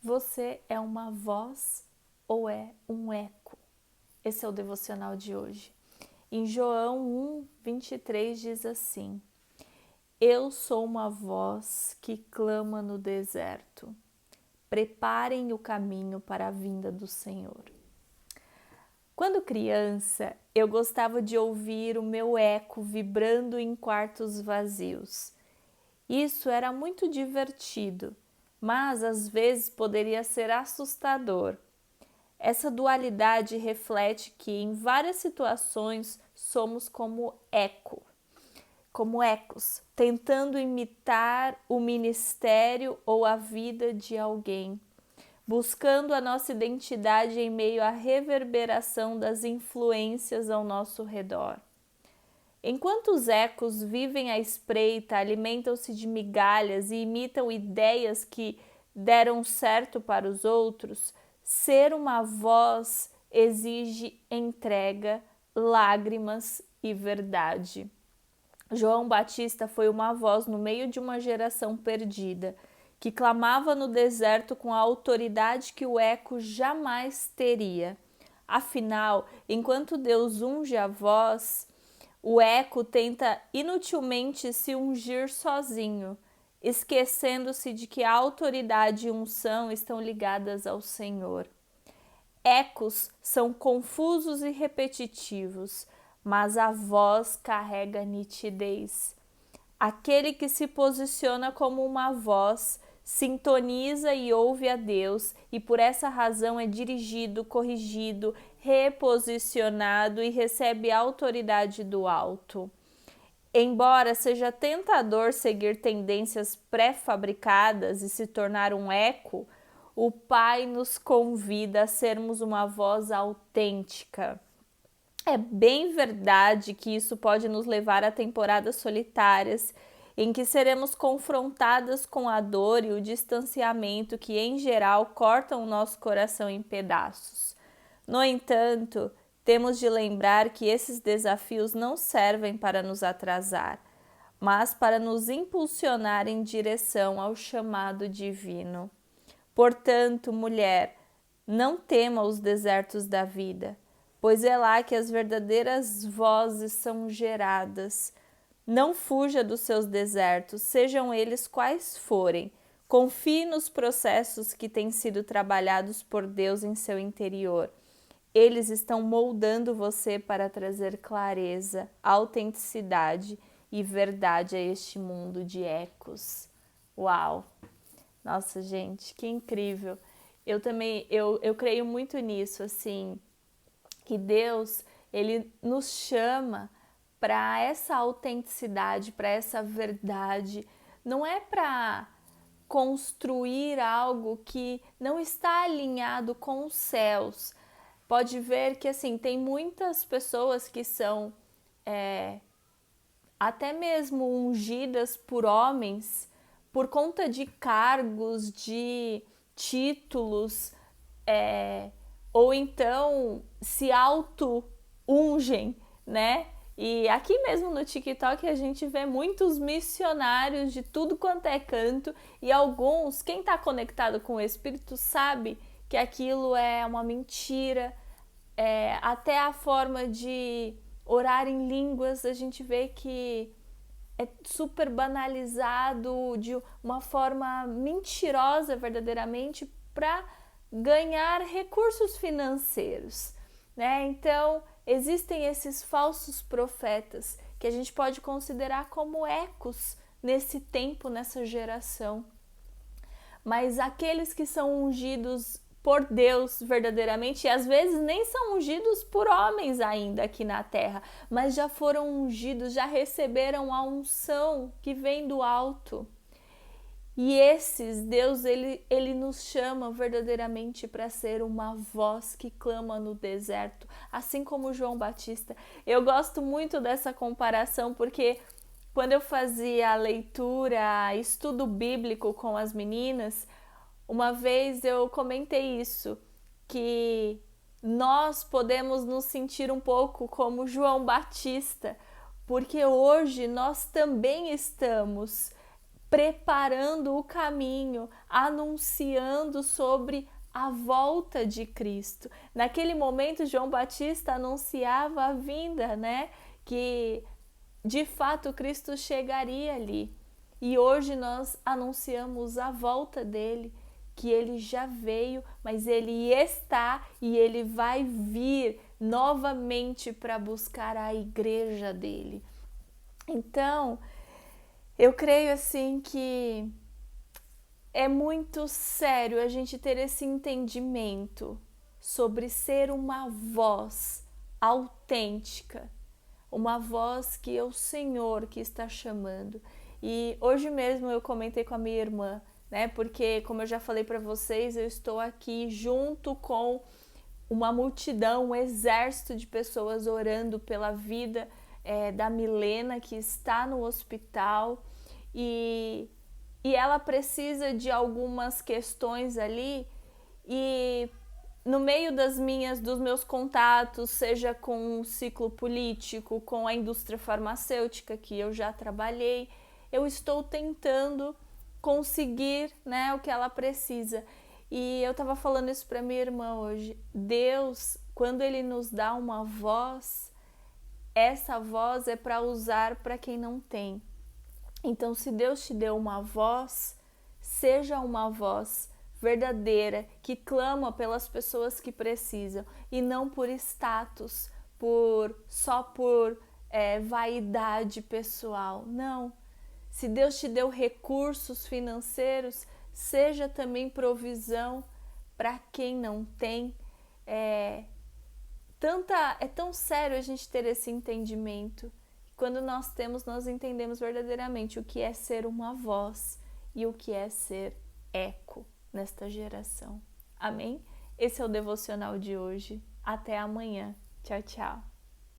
Você é uma voz ou é um eco? Esse é o devocional de hoje. Em João 1:23 diz assim: Eu sou uma voz que clama no deserto. Preparem o caminho para a vinda do Senhor. Quando criança, eu gostava de ouvir o meu eco vibrando em quartos vazios. Isso era muito divertido, mas às vezes poderia ser assustador. Essa dualidade reflete que em várias situações somos como ecos, tentando imitar o ministério ou a vida de alguém, buscando a nossa identidade em meio à reverberação das influências ao nosso redor. Enquanto os ecos vivem à espreita, alimentam-se de migalhas e imitam ideias que deram certo para os outros, ser uma voz exige entrega, lágrimas e verdade. João Batista foi uma voz no meio de uma geração perdida, que clamava no deserto com a autoridade que o eco jamais teria. Afinal, enquanto Deus unge a voz, o eco tenta inutilmente se ungir sozinho, esquecendo-se de que a autoridade e unção estão ligadas ao Senhor. Ecos são confusos e repetitivos, mas a voz carrega nitidez. Aquele que se posiciona como uma voz sintoniza e ouve a Deus e por essa razão é dirigido, corrigido, reposicionado e recebe a autoridade do alto. Embora seja tentador seguir tendências pré-fabricadas e se tornar um eco, o Pai nos convida a sermos uma voz autêntica. É bem verdade que isso pode nos levar a temporadas solitárias, em que seremos confrontadas com a dor e o distanciamento que, em geral, cortam o nosso coração em pedaços. No entanto, temos de lembrar que esses desafios não servem para nos atrasar, mas para nos impulsionar em direção ao chamado divino. Portanto, mulher, não tema os desertos da vida, pois é lá que as verdadeiras vozes são geradas. Não fuja dos seus desertos, sejam eles quais forem. Confie nos processos que têm sido trabalhados por Deus em seu interior. Eles estão moldando você para trazer clareza, autenticidade e verdade a este mundo de ecos. Uau! Nossa, gente, que incrível! Eu creio muito nisso, assim, que Deus, Ele nos chama para essa autenticidade, para essa verdade. Não é para construir algo que não está alinhado com os céus. Pode ver que, assim, tem muitas pessoas que são até mesmo ungidas por homens por conta de cargos, de títulos, ou então se auto-ungem, né? E aqui mesmo no TikTok a gente vê muitos missionários de tudo quanto é canto e alguns, quem está conectado com o Espírito sabe que aquilo é uma mentira, até a forma de orar em línguas a gente vê que é super banalizado de uma forma mentirosa verdadeiramente para ganhar recursos financeiros, né? Então, existem esses falsos profetas que a gente pode considerar como ecos nesse tempo, nessa geração. Mas aqueles que são ungidos por Deus verdadeiramente, e às vezes nem são ungidos por homens ainda aqui na terra, mas já foram ungidos, já receberam a unção que vem do alto. E esses, Deus, ele nos chama verdadeiramente para ser uma voz que clama no deserto, assim como João Batista. Eu gosto muito dessa comparação porque quando eu fazia a leitura, estudo bíblico com as meninas, uma vez eu comentei isso, que nós podemos nos sentir um pouco como João Batista, porque hoje nós também estamos preparando o caminho, anunciando sobre a volta de Cristo. Naquele momento, João Batista anunciava a vinda, né? Que de fato Cristo chegaria ali. E hoje nós anunciamos a volta dele, que ele já veio, mas ele está e ele vai vir novamente para buscar a igreja dele. Então, eu creio assim que é muito sério a gente ter esse entendimento sobre ser uma voz autêntica, uma voz que é o Senhor que está chamando. E hoje mesmo eu comentei com a minha irmã, né? Porque, como eu já falei para vocês, eu estou aqui junto com uma multidão, um exército de pessoas orando pela vida da Milena, que está no hospital, e ela precisa de algumas questões ali, e no meio dos meus contatos, seja com o ciclo político, com a indústria farmacêutica, que eu já trabalhei, eu estou tentando conseguir, né, o que ela precisa. E eu estava falando isso para minha irmã hoje. Deus, quando Ele nos dá uma voz, essa voz é para usar para quem não tem. Então, se Deus te deu uma voz, seja uma voz verdadeira, que clama pelas pessoas que precisam, e não por status, só por vaidade pessoal. Não. Se Deus te deu recursos financeiros, seja também provisão para quem não tem. É tão sério a gente ter esse entendimento. Quando nós temos, nós entendemos verdadeiramente o que é ser uma voz e o que é ser eco nesta geração. Amém? Esse é o devocional de hoje. Até amanhã. Tchau, tchau.